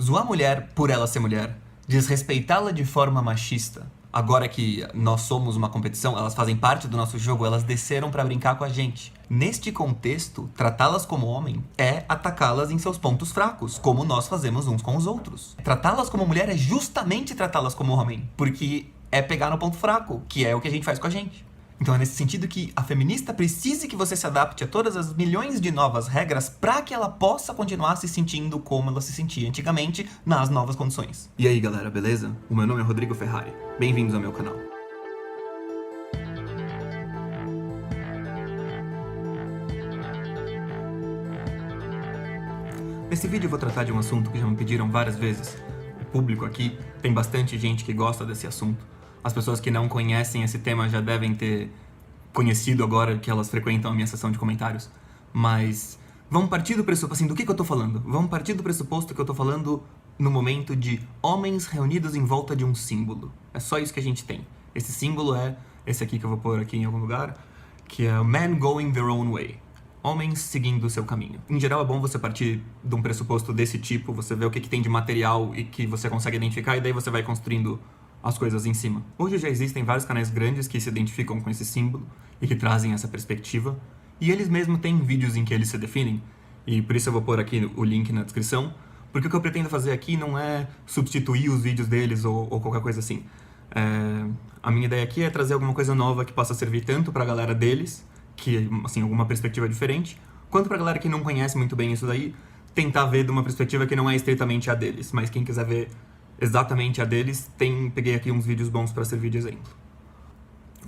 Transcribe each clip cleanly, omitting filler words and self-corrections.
Zoar a mulher por ela ser mulher, desrespeitá-la de forma machista. Agora que nós somos uma competição, elas fazem parte do nosso jogo, elas desceram pra brincar com a gente. Neste contexto, tratá-las como homem é atacá-las em seus pontos fracos, como nós fazemos uns com os outros. Tratá-las como mulher é justamente tratá-las como homem, porque é pegar no ponto fraco, que é o que a gente faz com a gente. Então é nesse sentido que a feminista precisa que você se adapte a todas as milhões de novas regras para que ela possa continuar se sentindo como ela se sentia antigamente nas novas condições. E aí galera, beleza? O meu nome é Rodrigo Ferrari. Bem-vindos ao meu canal. Nesse vídeo eu vou tratar de um assunto que já me pediram várias vezes. O público aqui tem bastante gente que gosta desse assunto. As pessoas que não conhecem esse tema já devem ter conhecido agora que elas frequentam a minha sessão de comentários. Mas vamos partir do pressuposto, assim, do que eu tô falando? Vamos partir do pressuposto que eu tô falando no momento de homens reunidos em volta de um símbolo. É só isso que a gente tem. Esse símbolo é esse aqui que eu vou pôr aqui em algum lugar, que é Men Going Their Own Way. Homens seguindo o seu caminho. Em geral é bom você partir de um pressuposto desse tipo, você vê o que tem de material e que você consegue identificar e daí você vai construindo as coisas em cima. Hoje já existem vários canais grandes que se identificam com esse símbolo e que trazem essa perspectiva, e eles mesmos têm vídeos em que eles se definem, e por isso eu vou pôr aqui o link na descrição, porque o que eu pretendo fazer aqui não é substituir os vídeos deles ou qualquer coisa assim. A minha ideia aqui é trazer alguma coisa nova que possa servir tanto pra galera deles, que, assim, alguma perspectiva diferente, quanto pra galera que não conhece muito bem isso daí, tentar ver de uma perspectiva que não é estritamente a deles, mas quem quiser ver exatamente a deles, peguei aqui uns vídeos bons para servir de exemplo.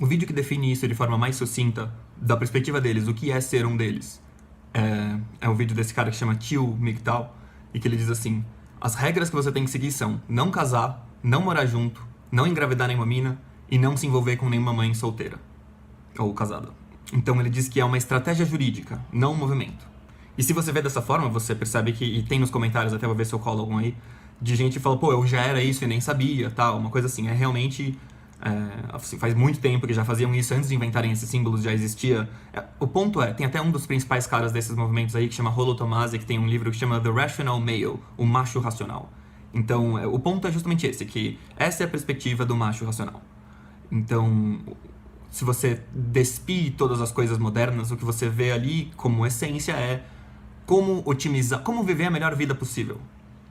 O vídeo que define isso de forma mais sucinta, da perspectiva deles, o que é ser um deles, é um vídeo desse cara que chama Till Migdal, e que ele diz assim: as regras que você tem que seguir são não casar, não morar junto, não engravidar nenhuma mina e não se envolver com nenhuma mãe solteira ou casada. Então ele diz que é uma estratégia jurídica, não um movimento. E se você vê dessa forma, você percebe que, e tem nos comentários, até vou ver se eu colo algum aí, de gente que fala, pô, eu já era isso e nem sabia, tal, uma coisa assim. É realmente, assim, faz muito tempo que já faziam isso, antes de inventarem esses símbolos já existia. O ponto é, tem até um dos principais caras desses movimentos aí, que chama Rollo Tomassi, que tem um livro que chama The Rational Male, o macho racional. Então, o ponto é justamente esse, que essa é a perspectiva do macho racional. Então, se você despir todas as coisas modernas, o que você vê ali como essência é como otimizar, como viver a melhor vida possível,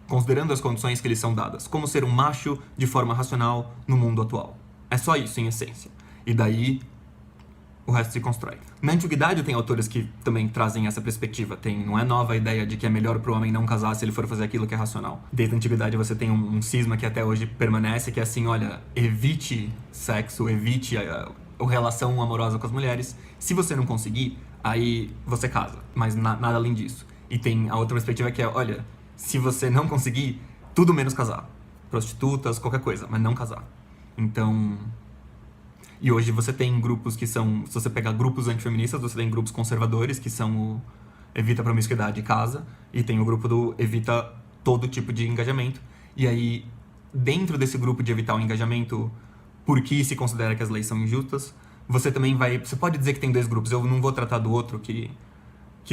considerando as condições que lhes são dadas, como ser um macho de forma racional no mundo atual. É só isso, em essência. E daí, o resto se constrói. Na antiguidade tem autores que também trazem essa perspectiva. Não é nova a ideia de que é melhor pro homem não casar se ele for fazer aquilo que é racional. Desde a antiguidade você tem um cisma que até hoje permanece, que é assim, olha, evite sexo, evite a relação amorosa com as mulheres. Se você não conseguir, aí você casa. Mas nada além disso. E tem a outra perspectiva que é, olha, se você não conseguir, tudo menos casar. Prostitutas, qualquer coisa, mas não casar. Então... E hoje você tem grupos que são... Se você pegar grupos antifeministas, você tem grupos conservadores, que são o evita promiscuidade e casa, e tem o grupo do evita todo tipo de engajamento. E aí, dentro desse grupo de evitar o engajamento, porque se considera que as leis são injustas, você também vai... Você pode dizer que tem dois grupos, eu não vou tratar do outro, que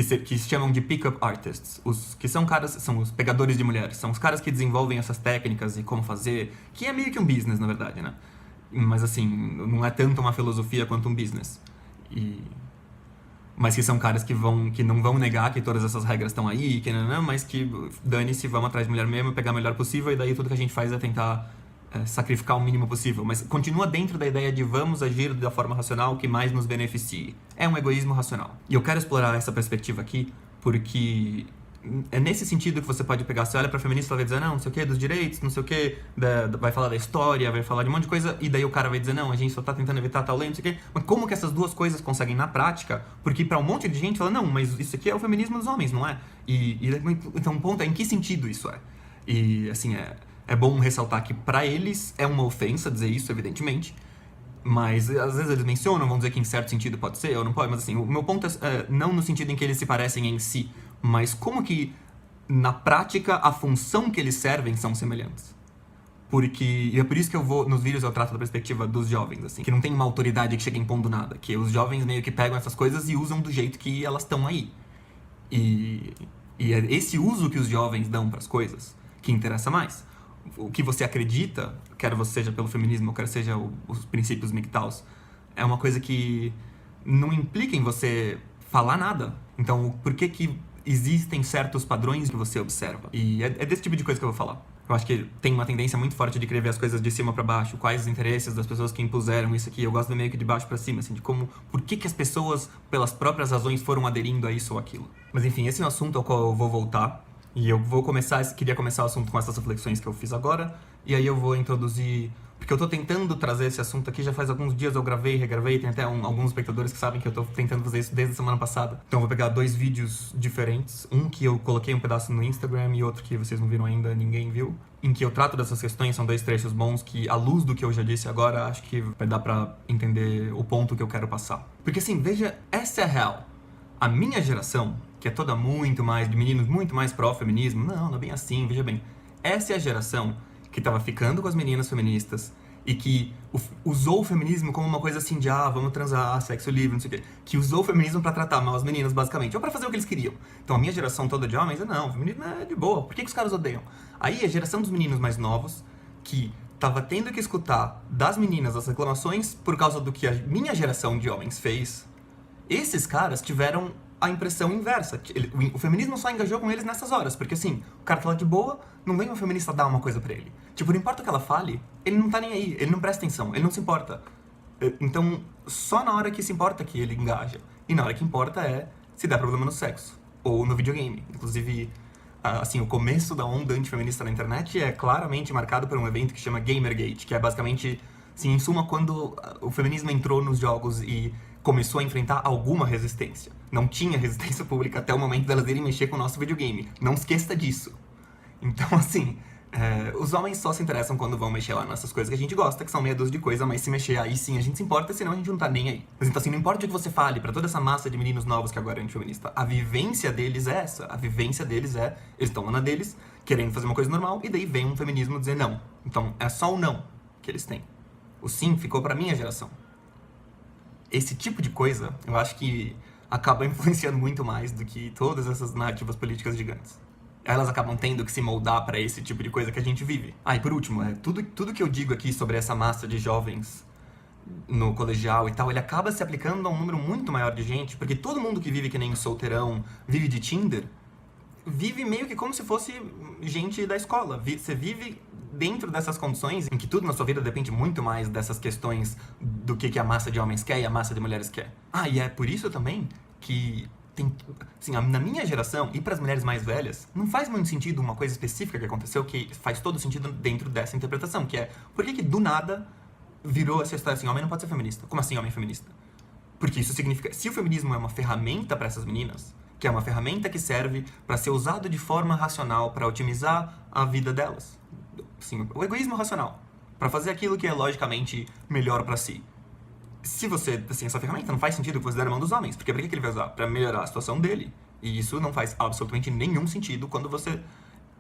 se chamam de pick-up artists, que são caras, são os pegadores de mulheres, são os caras que desenvolvem essas técnicas e como fazer, que é meio que um business, na verdade, né? Mas assim, não é tanto uma filosofia quanto um business. Mas que são caras que não vão negar que todas essas regras estão aí, mas que dane-se, vamos atrás de mulher mesmo, pegar o melhor possível, e daí tudo que a gente faz é tentar sacrificar o mínimo possível, mas continua dentro da ideia de vamos agir da forma racional que mais nos beneficie. É um egoísmo racional. E eu quero explorar essa perspectiva aqui, porque é nesse sentido que você pode pegar, você olha pra feminista e vai dizer, não sei o que, dos direitos, não sei o que, vai falar da história, vai falar de um monte de coisa, e daí o cara vai dizer, não, a gente só tá tentando evitar tal lei, não sei o que, mas como que essas duas coisas conseguem na prática? Porque pra um monte de gente fala, não, mas isso aqui é o feminismo dos homens, não é? Então o ponto é, em que sentido isso é? E assim, é bom ressaltar que pra eles é uma ofensa dizer isso, evidentemente, mas às vezes eles mencionam, vão dizer que em certo sentido pode ser ou não pode, mas assim, o meu ponto é não no sentido em que eles se parecem em si, mas como que na prática a função que eles servem são semelhantes. E é por isso que nos vídeos eu trato da perspectiva dos jovens, assim, que não tem uma autoridade que chega impondo nada, que os jovens meio que pegam essas coisas e usam do jeito que elas estão aí. E é esse uso que os jovens dão pras coisas que interessa mais. O que você acredita, quer você seja pelo feminismo, quer seja os princípios MGTOWs, é uma coisa que não implica em você falar nada. Então, por que existem certos padrões que você observa? E é desse tipo de coisa que eu vou falar. Eu acho que tem uma tendência muito forte de querer ver as coisas de cima pra baixo, quais os interesses das pessoas que impuseram isso aqui. Eu gosto de meio que de baixo pra cima, assim, de por que as pessoas, pelas próprias razões, foram aderindo a isso ou aquilo. Mas enfim, esse é um assunto ao qual eu vou voltar. E eu vou queria começar o assunto com essas reflexões que eu fiz agora. E aí eu vou introduzir... Porque eu tô tentando trazer esse assunto aqui, já faz alguns dias eu gravei, regravei, tem até alguns espectadores que sabem que eu tô tentando fazer isso desde a semana passada. Então eu vou pegar 2 vídeos diferentes, um que eu coloquei um pedaço no Instagram e outro que vocês não viram ainda, ninguém viu, em que eu trato dessas questões, são 2 trechos bons que, à luz do que eu já disse agora, acho que vai dar pra entender o ponto que eu quero passar. Porque assim, veja, essa é a real. A minha geração, que é toda muito mais, de meninos muito mais pró-feminismo, não é bem assim, veja bem, essa é a geração que tava ficando com as meninas feministas e que usou o feminismo como uma coisa assim de, vamos transar, sexo livre, não sei o quê. Que usou o feminismo pra tratar mal as meninas, basicamente, ou pra fazer o que eles queriam. Então a minha geração toda de homens, não, o feminismo é de boa, por que os caras odeiam? Aí a geração dos meninos mais novos, que tava tendo que escutar das meninas as reclamações por causa do que a minha geração de homens fez, esses caras tiveram a impressão inversa. O feminismo só engajou com eles nessas horas, porque assim, o cara tá lá de boa, não vem uma feminista dar uma coisa pra ele. Tipo, não importa o que ela fale, ele não tá nem aí, ele não presta atenção, ele não se importa. Então, só na hora que se importa que ele engaja. E na hora que importa é se der problema no sexo, ou no videogame. Inclusive, assim, o começo da onda antifeminista na internet é claramente marcado por um evento que chama Gamergate, que é basicamente, assim, em suma, quando o feminismo entrou nos jogos e começou a enfrentar alguma resistência. Não tinha resistência pública até o momento delas irem mexer com o nosso videogame. Não esqueça disso. Então, assim, os homens só se interessam quando vão mexer lá nessas coisas que a gente gosta, que são meia dúzia de coisa, mas se mexer aí sim a gente se importa, senão a gente não tá nem aí. Mas então, assim, não importa o que você fale pra toda essa massa de meninos novos que agora é antifeminista, a vivência deles é essa. A vivência deles é, eles estão lá na deles, querendo fazer uma coisa normal, e daí vem um feminismo dizer não. Então, é só o não que eles têm. O sim ficou pra minha geração. Esse tipo de coisa, eu acho que acaba influenciando muito mais do que todas essas narrativas políticas gigantes. Elas acabam tendo que se moldar para esse tipo de coisa que a gente vive. E por último, tudo que eu digo aqui sobre essa massa de jovens no colegial e tal, ele acaba se aplicando a um número muito maior de gente, porque todo mundo que vive que nem solteirão, vive de Tinder, vive meio que como se fosse gente da escola. Você vive dentro dessas condições em que tudo na sua vida depende muito mais dessas questões do que a massa de homens quer e a massa de mulheres quer. E é por isso também que tem, assim, na minha geração e para as mulheres mais velhas, não faz muito sentido uma coisa específica que aconteceu que faz todo sentido dentro dessa interpretação, que é, por que do nada virou essa história assim, homem não pode ser feminista? Como assim homem é feminista? Porque isso significa, se o feminismo é uma ferramenta para essas meninas, que é uma ferramenta que serve para ser usado de forma racional para otimizar a vida delas, assim, o egoísmo racional, para fazer aquilo que é logicamente melhor para si. Se você, assim, essa ferramenta não faz sentido que você der na mão dos homens, porque pra que ele vai usar? Pra melhorar a situação dele. E isso não faz absolutamente nenhum sentido quando você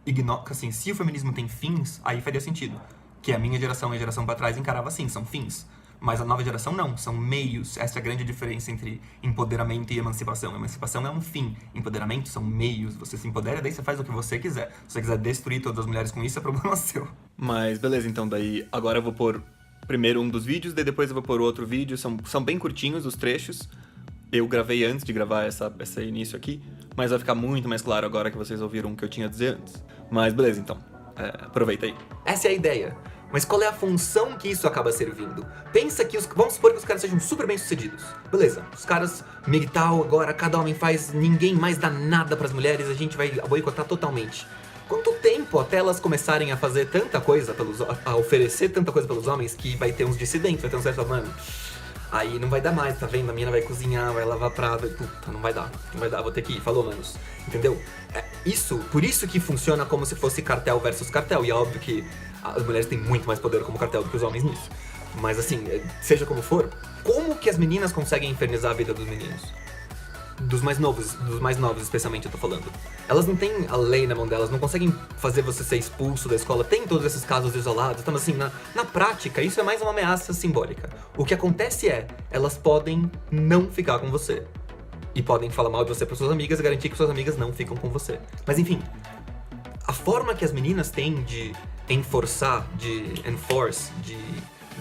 ignora, assim, se o feminismo tem fins, aí faria sentido. Que a minha geração e a geração pra trás encarava assim, são fins. Mas a nova geração não, são meios. Essa é a grande diferença entre empoderamento e emancipação. Emancipação é um fim, empoderamento são meios. Você se empodera, daí você faz o que você quiser. Se você quiser destruir todas as mulheres com isso, é problema seu. Mas beleza, então daí agora eu vou pôr primeiro um dos vídeos, daí depois eu vou pôr outro vídeo. São bem curtinhos os trechos. Eu gravei antes de gravar esse início aqui, mas vai ficar muito mais claro agora que vocês ouviram o que eu tinha a dizer antes. Mas beleza, então. Aproveita aí. Essa é a ideia. Mas qual é a função que isso acaba servindo? Pensa que vamos supor que os caras sejam super bem sucedidos. Beleza, os caras MGTOW agora, cada homem faz, ninguém mais dá nada pras mulheres, a gente vai boicotar totalmente. Quanto tempo até elas começarem a fazer tanta coisa a oferecer tanta coisa pelos homens que vai ter uns dissidentes, vai ter uns certos, mano, aí não vai dar mais, tá vendo? A mina vai cozinhar, vai lavar prato, puta, não vai dar, vou ter que ir, falou, manos. Entendeu? Por isso que funciona como se fosse cartel versus cartel, e é óbvio que as mulheres têm muito mais poder como cartel do que os homens nisso. Mas assim, seja como for, como que as meninas conseguem infernizar a vida dos meninos? Dos mais novos especialmente eu tô falando. Elas não têm a lei na mão delas, não conseguem fazer você ser expulso da escola. Tem todos esses casos isolados, então assim, na prática isso é mais uma ameaça simbólica. O que acontece é, elas podem não ficar com você. E podem falar mal de você para suas amigas e garantir que suas amigas não ficam com você. Mas enfim, forma que as meninas têm de enforce, de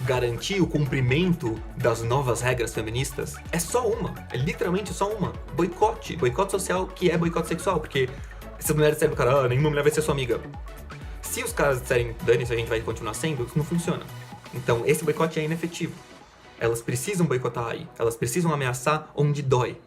garantir o cumprimento das novas regras feministas é só uma. É literalmente só uma. Boicote. Boicote social, que é boicote sexual. Porque se as mulheres disserem pro cara, nenhuma mulher vai ser sua amiga. Se os caras disserem, dane-se, a gente vai continuar sendo, isso não funciona. Então, esse boicote é inefetivo. Elas precisam boicotar aí. Elas precisam ameaçar onde dói.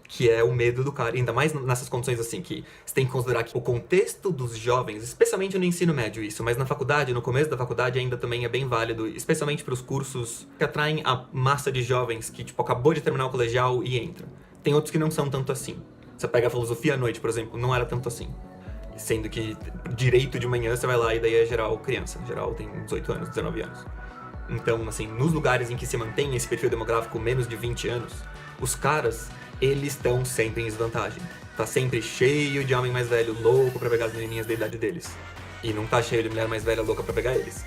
Que é o medo do cara. Ainda mais nessas condições assim, que você tem que considerar que o contexto dos jovens, especialmente no ensino médio isso, mas na faculdade, no começo da faculdade ainda também é bem válido, especialmente para os cursos que atraem a massa de jovens que, tipo, acabou de terminar o colegial e entra. Tem outros que não são tanto assim. Você pega a filosofia à noite, por exemplo, não era tanto assim. Sendo que direito de manhã você vai lá e daí é geral criança. Geral tem 18 anos, 19 anos. Então, assim, nos lugares em que se mantém esse perfil demográfico menos de 20 anos, os caras, eles estão sempre em desvantagem. Tá sempre cheio de homem mais velho louco pra pegar as menininhas da idade deles. E não tá cheio de mulher mais velha louca pra pegar eles.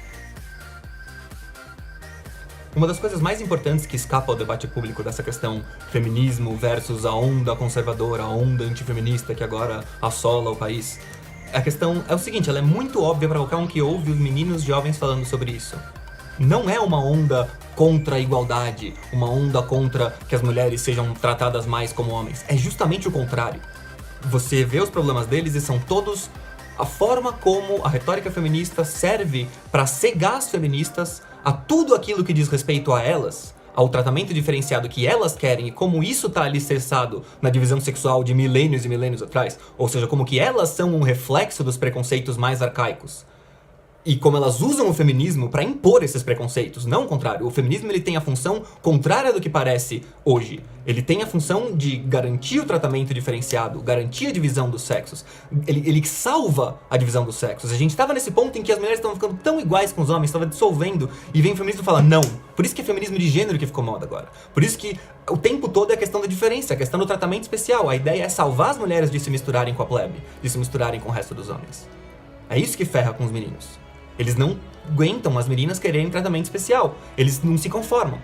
Uma das coisas mais importantes que escapa ao debate público dessa questão feminismo versus a onda conservadora, a onda antifeminista que agora assola o país, a questão é o seguinte, ela é muito óbvia pra qualquer um que ouve os meninos jovens falando sobre isso. Não é uma onda contra a igualdade, uma onda contra que as mulheres sejam tratadas mais como homens. É justamente o contrário. Você vê os problemas deles e são todos a forma como a retórica feminista serve para cegar as feministas a tudo aquilo que diz respeito a elas, ao tratamento diferenciado que elas querem e como isso está alicerçado na divisão sexual de milênios e milênios atrás, ou seja, como que elas são um reflexo dos preconceitos mais arcaicos. E como elas usam o feminismo para impor esses preconceitos, não o contrário. O feminismo ele tem a função contrária do que parece hoje. Ele tem a função de garantir o tratamento diferenciado, garantir a divisão dos sexos. Ele salva a divisão dos sexos. A gente estava nesse ponto em que as mulheres estavam ficando tão iguais com os homens, estava dissolvendo, e vem o feminismo e fala, não. Por isso que é feminismo de gênero que ficou moda agora. Por isso que o tempo todo é a questão da diferença, a questão do tratamento especial. A ideia é salvar as mulheres de se misturarem com a plebe, de se misturarem com o resto dos homens. É isso que ferra com os meninos. Eles não aguentam as meninas quererem tratamento especial. Eles não se conformam.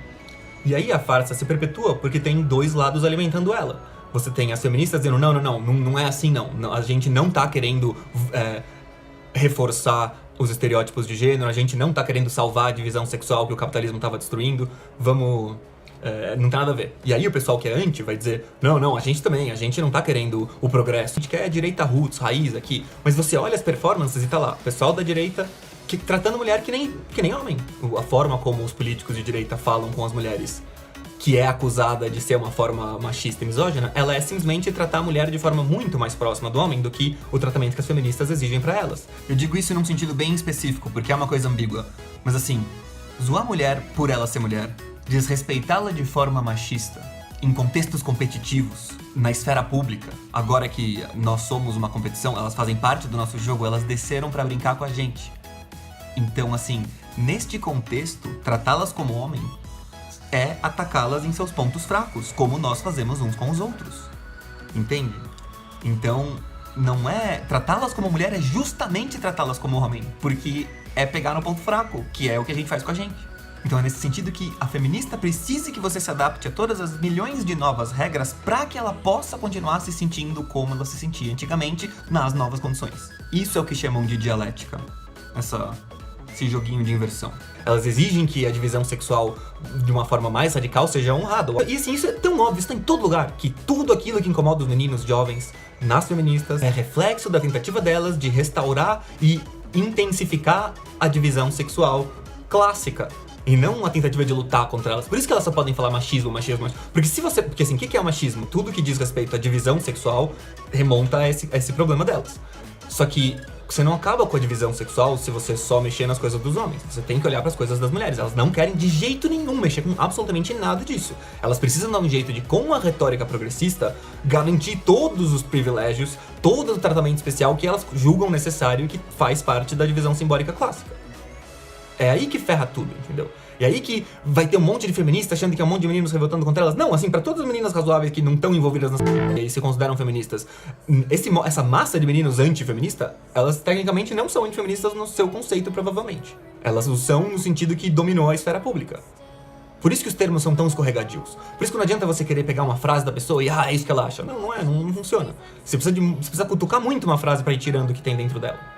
E aí a farsa se perpetua porque tem dois lados alimentando ela. Você tem as feministas dizendo, não é assim não. A gente não tá querendo reforçar os estereótipos de gênero, a gente não tá querendo salvar a divisão sexual que o capitalismo tava destruindo. Vamos... não tem nada a ver. E aí o pessoal que é anti vai dizer, não, a gente não tá querendo o progresso. A gente quer a direita roots, raiz aqui. Mas você olha as performances e tá lá, o pessoal da direita tratando mulher que nem homem. A forma como os políticos de direita falam com as mulheres, que é acusada de ser uma forma machista e misógina, ela é simplesmente tratar a mulher de forma muito mais próxima do homem do que o tratamento que as feministas exigem pra elas. Eu digo isso num sentido bem específico, porque é uma coisa ambígua. Mas assim, zoar a mulher por ela ser mulher, desrespeitá-la de forma machista, em contextos competitivos, na esfera pública, agora que nós somos uma competição, elas fazem parte do nosso jogo, elas desceram pra brincar com a gente. Então, assim, neste contexto, tratá-las como homem é atacá-las em seus pontos fracos, como nós fazemos uns com os outros. Entende? Então, não é... Tratá-las como mulher é justamente tratá-las como homem, porque é pegar no ponto fraco, que é o que a gente faz com a gente. Então é nesse sentido que a feminista precisa que você se adapte a todas as milhões de novas regras para que ela possa continuar se sentindo como ela se sentia antigamente nas novas condições. Isso é o que chamam de dialética. Esse joguinho de inversão. Elas exigem que a divisão sexual de uma forma mais radical seja honrada. E assim, isso é tão óbvio, isso tá em todo lugar, que tudo aquilo que incomoda os meninos jovens nas feministas é reflexo da tentativa delas de restaurar e intensificar a divisão sexual clássica. E não uma tentativa de lutar contra elas. Por isso que elas só podem falar machismo. Porque assim, o que é o machismo? Tudo que diz respeito à divisão sexual remonta a esse problema delas. Só que você não acaba com a divisão sexual se você só mexer nas coisas dos homens. Você tem que olhar para as coisas das mulheres. Elas não querem de jeito nenhum mexer com absolutamente nada disso. Elas precisam dar um jeito de, com a retórica progressista, garantir todos os privilégios, todo o tratamento especial que elas julgam necessário e que faz parte da divisão simbólica clássica. É aí que ferra tudo, entendeu? E aí que vai ter um monte de feministas achando que é um monte de meninos revoltando contra elas. Não, assim, pra todas as meninas razoáveis que não estão envolvidas e se consideram feministas, essa massa de meninos antifeminista, elas tecnicamente não são antifeministas no seu conceito, provavelmente. Elas o são no sentido que dominou a esfera pública. Por isso que os termos são tão escorregadios. Por isso que não adianta você querer pegar uma frase da pessoa e, é isso que ela acha. Não funciona. Você precisa cutucar muito uma frase pra ir tirando o que tem dentro dela.